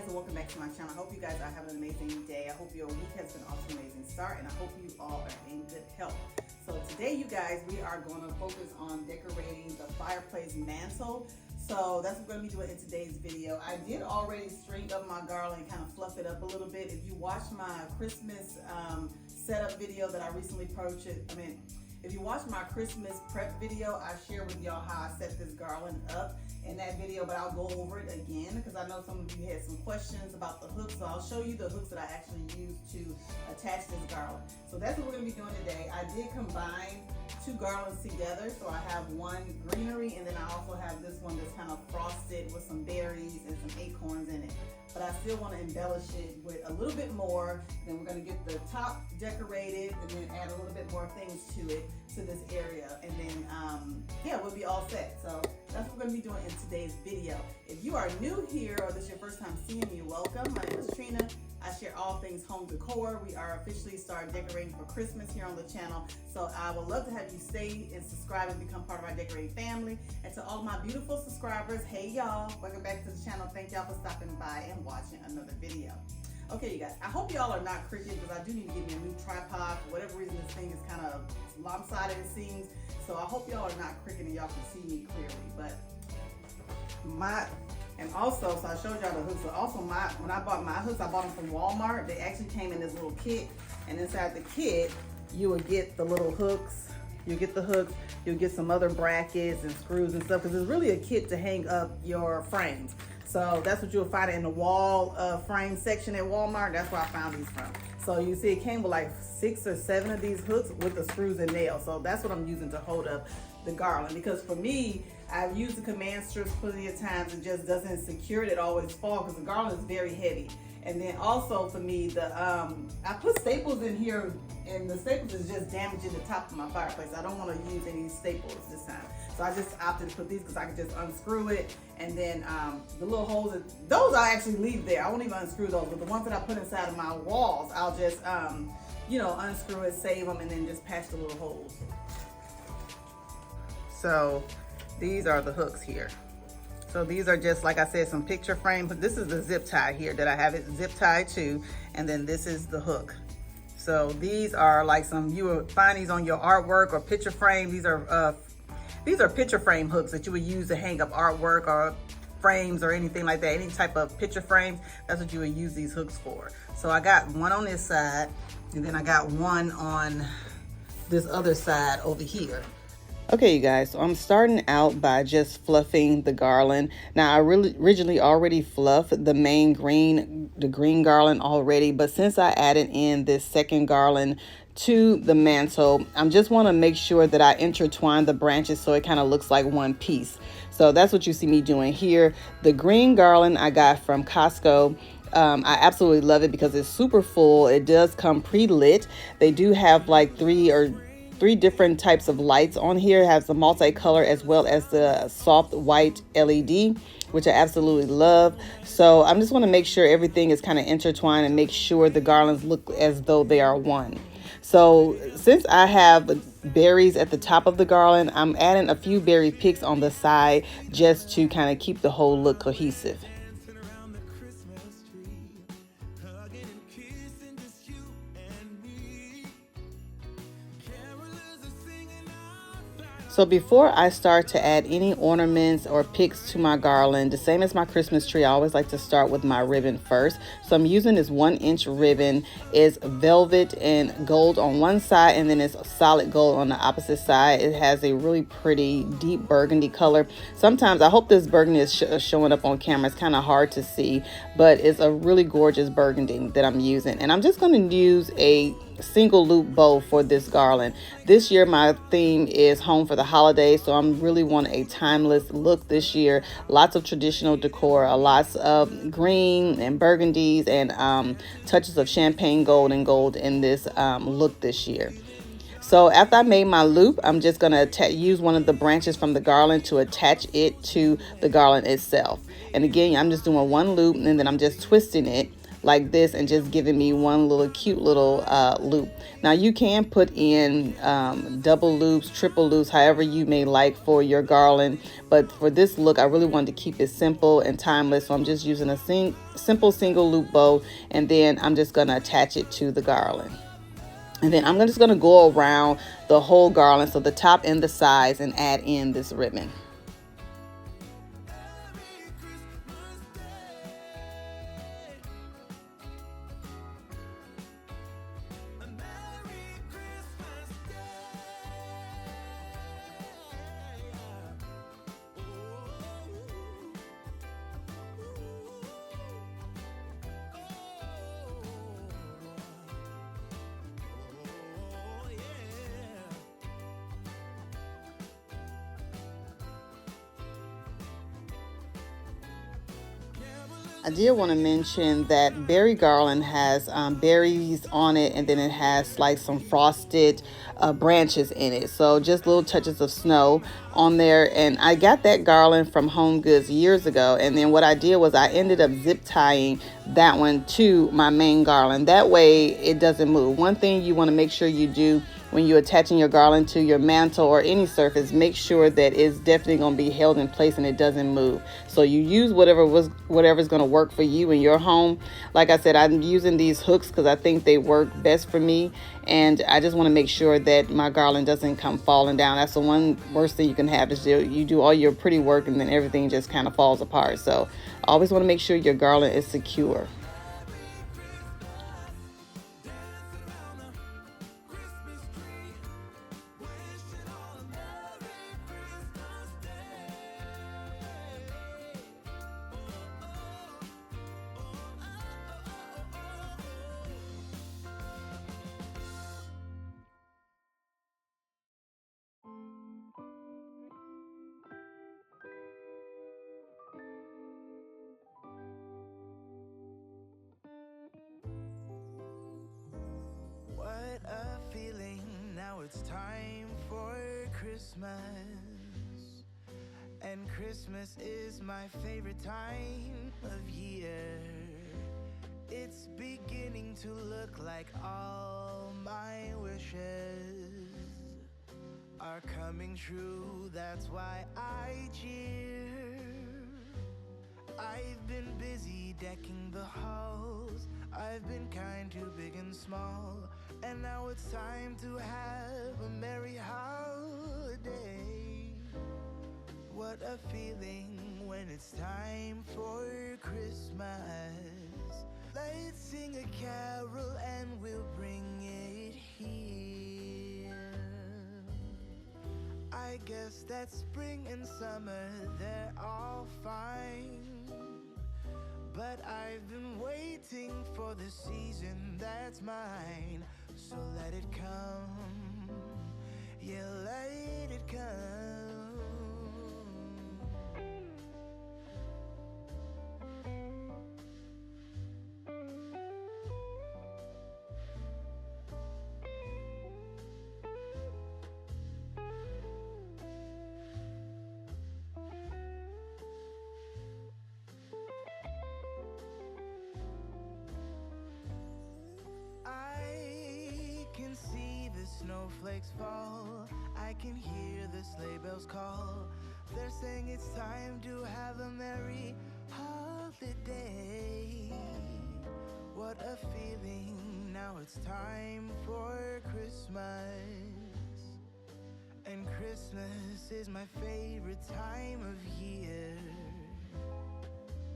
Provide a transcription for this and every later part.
guys, and welcome back to my channel. I hope you guys are having an amazing day. I hope your week has been off to an amazing start, and I hope you all are in good health. So today, you guys, we are going to focus on decorating the fireplace mantle. So that's what we're going to be doing in today's video. I did already string up my garland, kind of fluff it up a little bit. If you watched my Christmas setup video that I recently purchased, if you watch my Christmas prep video, I share with y'all how I set this garland up in that video, but I'll go over it again because I know some of you had some questions about the hooks. So I'll show you the hooks that I actually use to attach this garland. So that's what we're going to be doing today. I did combine two garlands together. So I have one greenery, and then I also have this one that's kind of frosted with some berries and some acorns in it. But I still want to embellish it with a little bit more. Then we're going to get the top decorated and then add a little bit more things to it, to this area. And then, yeah, we'll be all set. So that's what we're going to be doing in today's video. If you are new here or this is your first time seeing me, welcome. My name is Trina. I share all things home decor. We are officially starting decorating for Christmas here on the channel. So I would love to have you stay and subscribe and become part of our decorating family. And to all my beautiful subscribers, hey y'all, welcome back to the channel. Thank y'all for stopping by and watching another video. Okay, you guys, I hope y'all are not crooked because I do need to get me a new tripod. For whatever reason, this thing is kind of lopsided, it seems. So I hope y'all are not crooked and y'all can see me clearly. But and also, so I showed y'all the hooks. So also when I bought my hooks, I bought them from Walmart. They actually came in this little kit. And inside the kit, you would get the little hooks. You get the hooks, you'll get some other brackets and screws and stuff, because it's really a kit to hang up your frames. So that's what you'll find in the wall frame section at Walmart. That's where I found these from. So you see it came with like 6 or 7 of these hooks with the screws and nails. So that's what I'm using to hold up the garland, because for me, I've used the command strips plenty of times. It just doesn't secure it. It always falls because the garland is very heavy. And then also for me, I put staples in here, and the staples is just damaging the top of my fireplace. I don't want to use any staples this time. So I just opted to put these because I can just unscrew it. And then the little holes, those I actually leave there. I won't even unscrew those, but the ones that I put inside of my walls, I'll just, unscrew it, save them, and then just patch the little holes. So these are the hooks here. So these are just, like I said, some picture frame, but this is the zip tie here that I have it zip tied to, and then this is the hook. So these are like you would find these on your artwork or picture frame. These are picture frame hooks that you would use to hang up artwork or frames or anything like that. Any type of picture frames, that's what you would use these hooks for. So I got one on this side, and then I got one on this other side over here. Okay, you guys, so I'm starting out by just fluffing the garland. Now, I originally already fluffed the main green garland already, but since I added in this second garland to the mantle, I just want to make sure that I intertwine the branches so it kind of looks like one piece. So that's what you see me doing here. The green garland I got from Costco. I absolutely love it because it's super full. It does come pre-lit. They do have like three different types of lights on here. It has the multicolor as well as the soft white LED, which I absolutely love. So I'm just want to make sure everything is kind of intertwined and make sure the garlands look as though they are one. So since I have berries at the top of the garland, I'm adding a few berry picks on the side just to kind of keep the whole look cohesive. So before I start to add any ornaments or picks to my garland, the same as my Christmas tree, I always like to start with my ribbon first. So I'm using this 1-inch ribbon. It's velvet and gold on one side, and then it's solid gold on the opposite side. It has a really pretty deep burgundy color. Sometimes I hope this burgundy is showing up on camera. It's kind of hard to see, but it's a really gorgeous burgundy that I'm using. And I'm just going to use a single loop bow for this garland. This year my theme is home for the holidays, so I'm really want a timeless look this year. Lots of traditional decor, lots of green and burgundies, and touches of champagne gold and gold in this look this year. So after I made my loop, I'm just going to use one of the branches from the garland to attach it to the garland itself. And again, I'm just doing one loop, and then I'm just twisting it like this and just giving me one little cute little loop. Now you can put in double loops, triple loops, however you may like for your garland. But for this look, I really wanted to keep it simple and timeless. So I'm just using a simple single loop bow, and then I'm just going to attach it to the garland. And then I'm just going to go around the whole garland, so the top and the sides, and add in this ribbon. I did want to mention that berry garland has berries on it, and then it has like some frosted branches in it. So just little touches of snow on there. And I got that garland from Home Goods years ago. And then what I did was I ended up zip tying that one to my main garland. That way it doesn't move. One thing you want to make sure you do when you're attaching your garland to your mantle or any surface, make sure that it's definitely going to be held in place and it doesn't move. So you use whatever's going to work for you in your home. Like I said, I'm using these hooks because I think they work best for me, and I just want to make sure that my garland doesn't come falling down. That's the one worst thing you can have, is you do all your pretty work and then everything just kind of falls apart. So always want to make sure your garland is secure. What a feeling, now it's time for Christmas. And Christmas is my favorite time of year. It's beginning to look like all my wishes are coming true. That's why I cheer. I've been busy decking the halls. I've been kind to big and small. And now it's time to have a merry holiday. What a feeling when it's time for Christmas. Let's sing a carol and we'll bring it here. I guess that spring and summer, they're all fine. But I've been waiting for the season that's mine. So let it come, yeah, let it come. I can see the snowflakes fall. I can hear the sleigh bells call. They're saying it's time to have a merry holiday. What a feeling, now it's time for Christmas. And Christmas is my favorite time of year.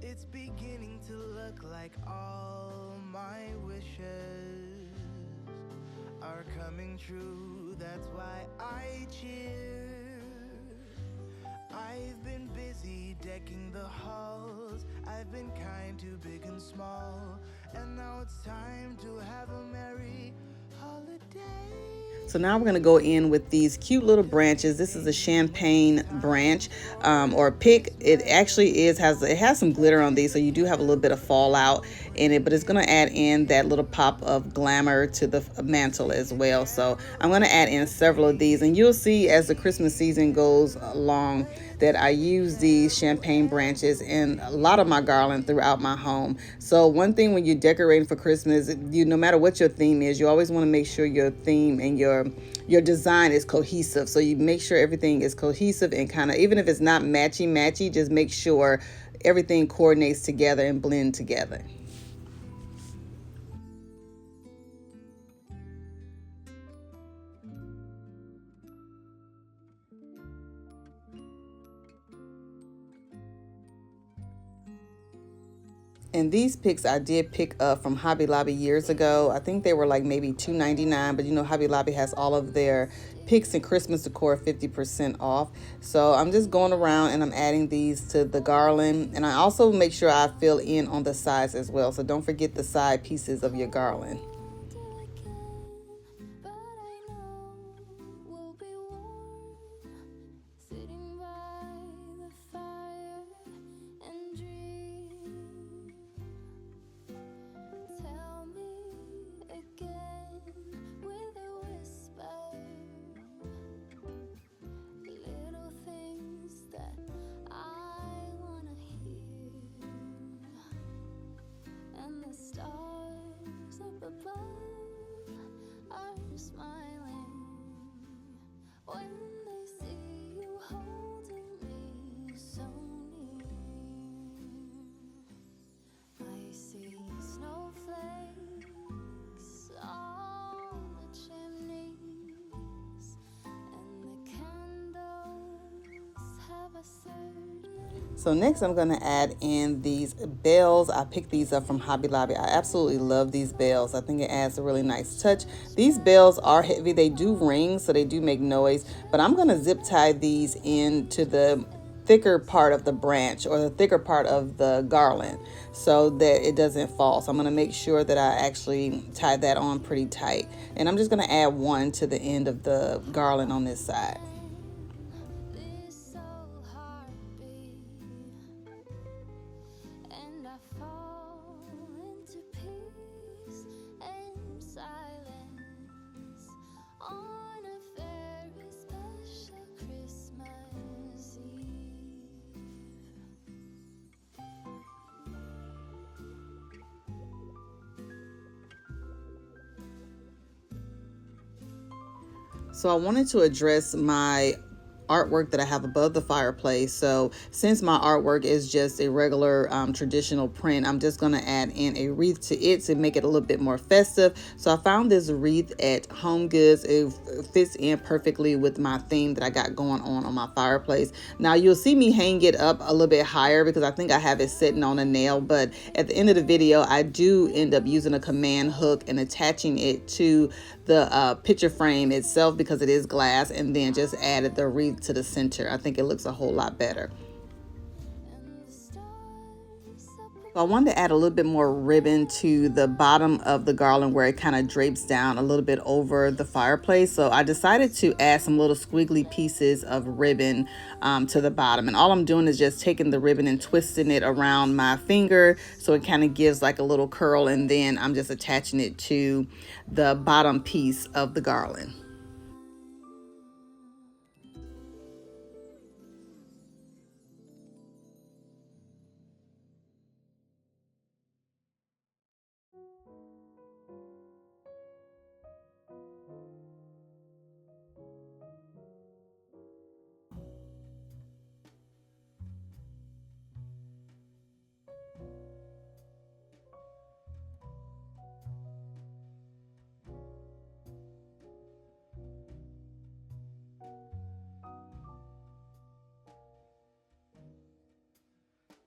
It's beginning to look like all my wishes are coming true. That's why I cheer. I've been busy decking the halls. I've been kind to big and small. And now it's time to have a merry holiday. So now we're going to go in with these cute little branches. This is a champagne branch or a pick. It actually has some glitter on these, so you do have a little bit of fallout in it, but it's going to add in that little pop of glamour to the mantle as well. So I'm going to add in several of these, and you'll see as the Christmas season goes along that I use these champagne branches in a lot of my garland throughout my home. So one thing when you're decorating for Christmas, no matter what your theme is, you always want to make sure your theme and your design is cohesive. So you make sure everything is cohesive and kind of, even if it's not matchy, just make sure everything coordinates together and blend together. And these picks I did pick up from Hobby Lobby years ago. I think they were like maybe $2.99, but Hobby Lobby has all of their picks and Christmas decor 50% off. So I'm just going around and I'm adding these to the garland. And I also make sure I fill in on the sides as well. So don't forget the side pieces of your garland. So next I'm going to add in these bells. I picked these up from Hobby Lobby. I absolutely love these bells. I think it adds a really nice touch. These bells are heavy. They do ring, so they do make noise. But I'm going to zip tie these into the thicker part of the branch or the thicker part of the garland so that it doesn't fall. So I'm going to make sure that I actually tie that on pretty tight. And I'm just going to add one to the end of the garland on this side. So I wanted to address my artwork that I have above the fireplace. So since my artwork is just a regular traditional print, I'm just going to add in a wreath to it to make it a little bit more festive. So I found this wreath at Home Goods. It fits in perfectly with my theme that I got going on my fireplace. Now you'll see me hang it up a little bit higher because I think I have it sitting on a nail, but at the end of the video I do end up using a command hook and attaching it to the picture frame itself because it is glass, and then just added the wreath to the center. I think it looks a whole lot better. So I wanted to add a little bit more ribbon to the bottom of the garland where it kind of drapes down a little bit over the fireplace. So I decided to add some little squiggly pieces of ribbon to the bottom. And all I'm doing is just taking the ribbon and twisting it around my finger so it kind of gives like a little curl. And then I'm just attaching it to the bottom piece of the garland.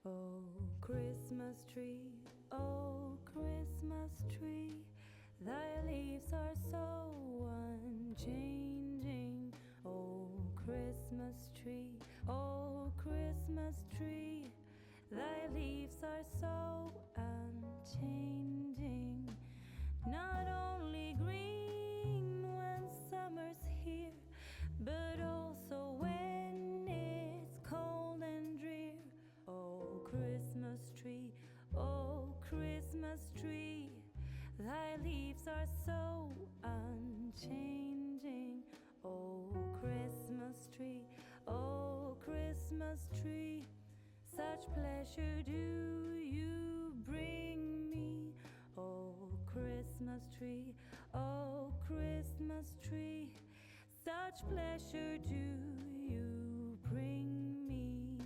Oh, Christmas tree, oh, Christmas tree, thy leaves are so unchanging. Oh, Christmas tree, oh, Christmas tree, thy leaves are so unchanging. Not only green, summer's here, but also when it's cold and drear. Oh, Christmas tree, oh, Christmas tree, thy leaves are so unchanging. Oh, Christmas tree, oh, Christmas tree, such pleasure do you bring me. Oh, Christmas tree, oh, Christmas tree, such pleasure do you bring me.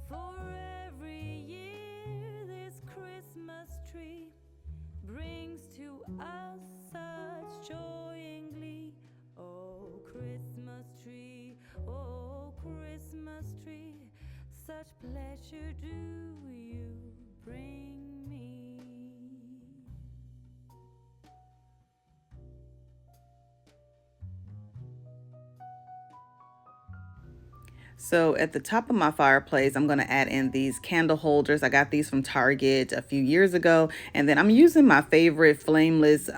For every year this Christmas tree brings to us such joy and glee. Oh, Christmas tree, oh, Christmas tree, such pleasure do you bring me. So at the top of my fireplace, I'm going to add in these candle holders. I got these from Target a few years ago. And then I'm using my favorite flameless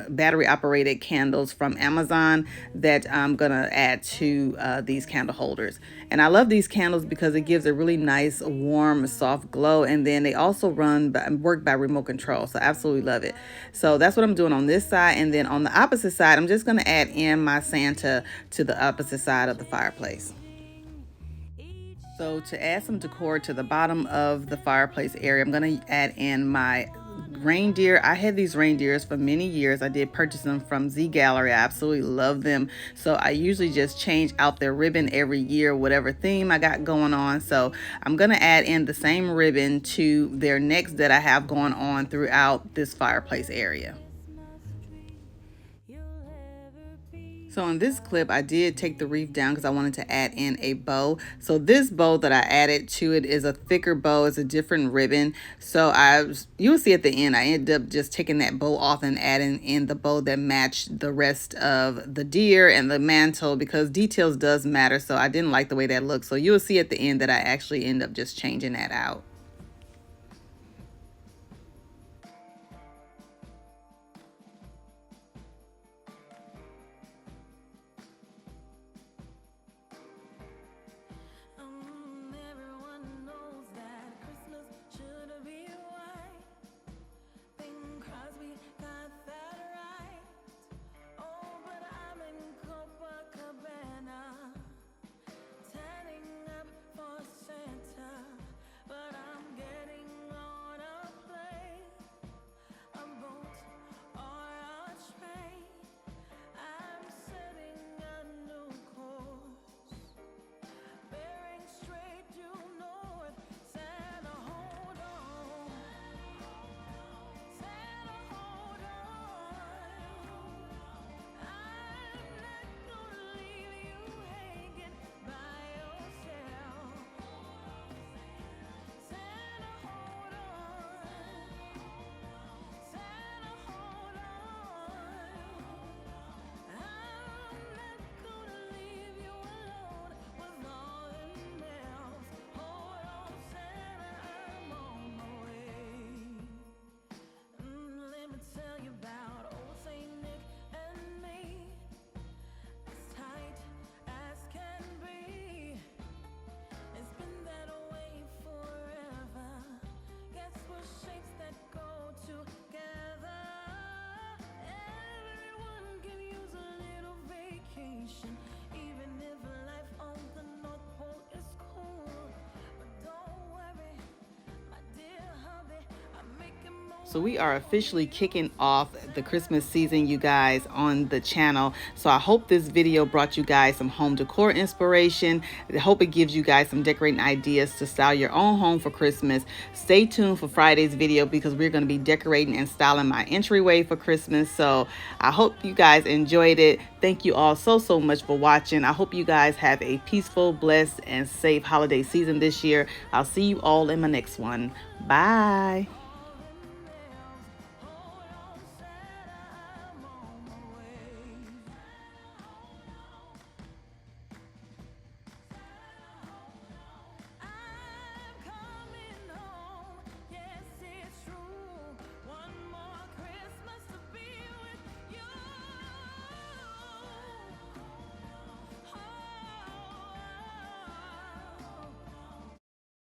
battery operated candles from Amazon that I'm going to add to these candle holders. And I love these candles because it gives a really nice, warm, soft glow. And then they also work by remote control. So I absolutely love it. So that's what I'm doing on this side. And then on the opposite side, I'm just going to add in my Santa to the opposite side of the fireplace. So to add some decor to the bottom of the fireplace area, I'm going to add in my reindeer. I had these reindeers for many years. I did purchase them from Z Gallery. I absolutely love them. So I usually just change out their ribbon every year, whatever theme I got going on. So I'm going to add in the same ribbon to their necks that I have going on throughout this fireplace area. So in this clip, I did take the wreath down because I wanted to add in a bow. So this bow that I added to it is a thicker bow. It's a different ribbon. So you'll see at the end, I ended up just taking that bow off and adding in the bow that matched the rest of the deer and the mantle, because details does matter. So I didn't like the way that looked. So you'll see at the end that I actually end up just changing that out. So we are officially kicking off the Christmas season, you guys, on the channel. So I hope this video brought you guys some home decor inspiration. I hope it gives you guys some decorating ideas to style your own home for Christmas. Stay tuned for Friday's video because we're going to be decorating and styling my entryway for Christmas. So I hope you guys enjoyed it. Thank you all so much for watching. I hope you guys have a peaceful, blessed, and safe holiday season this year. I'll see you all in my next one. Bye.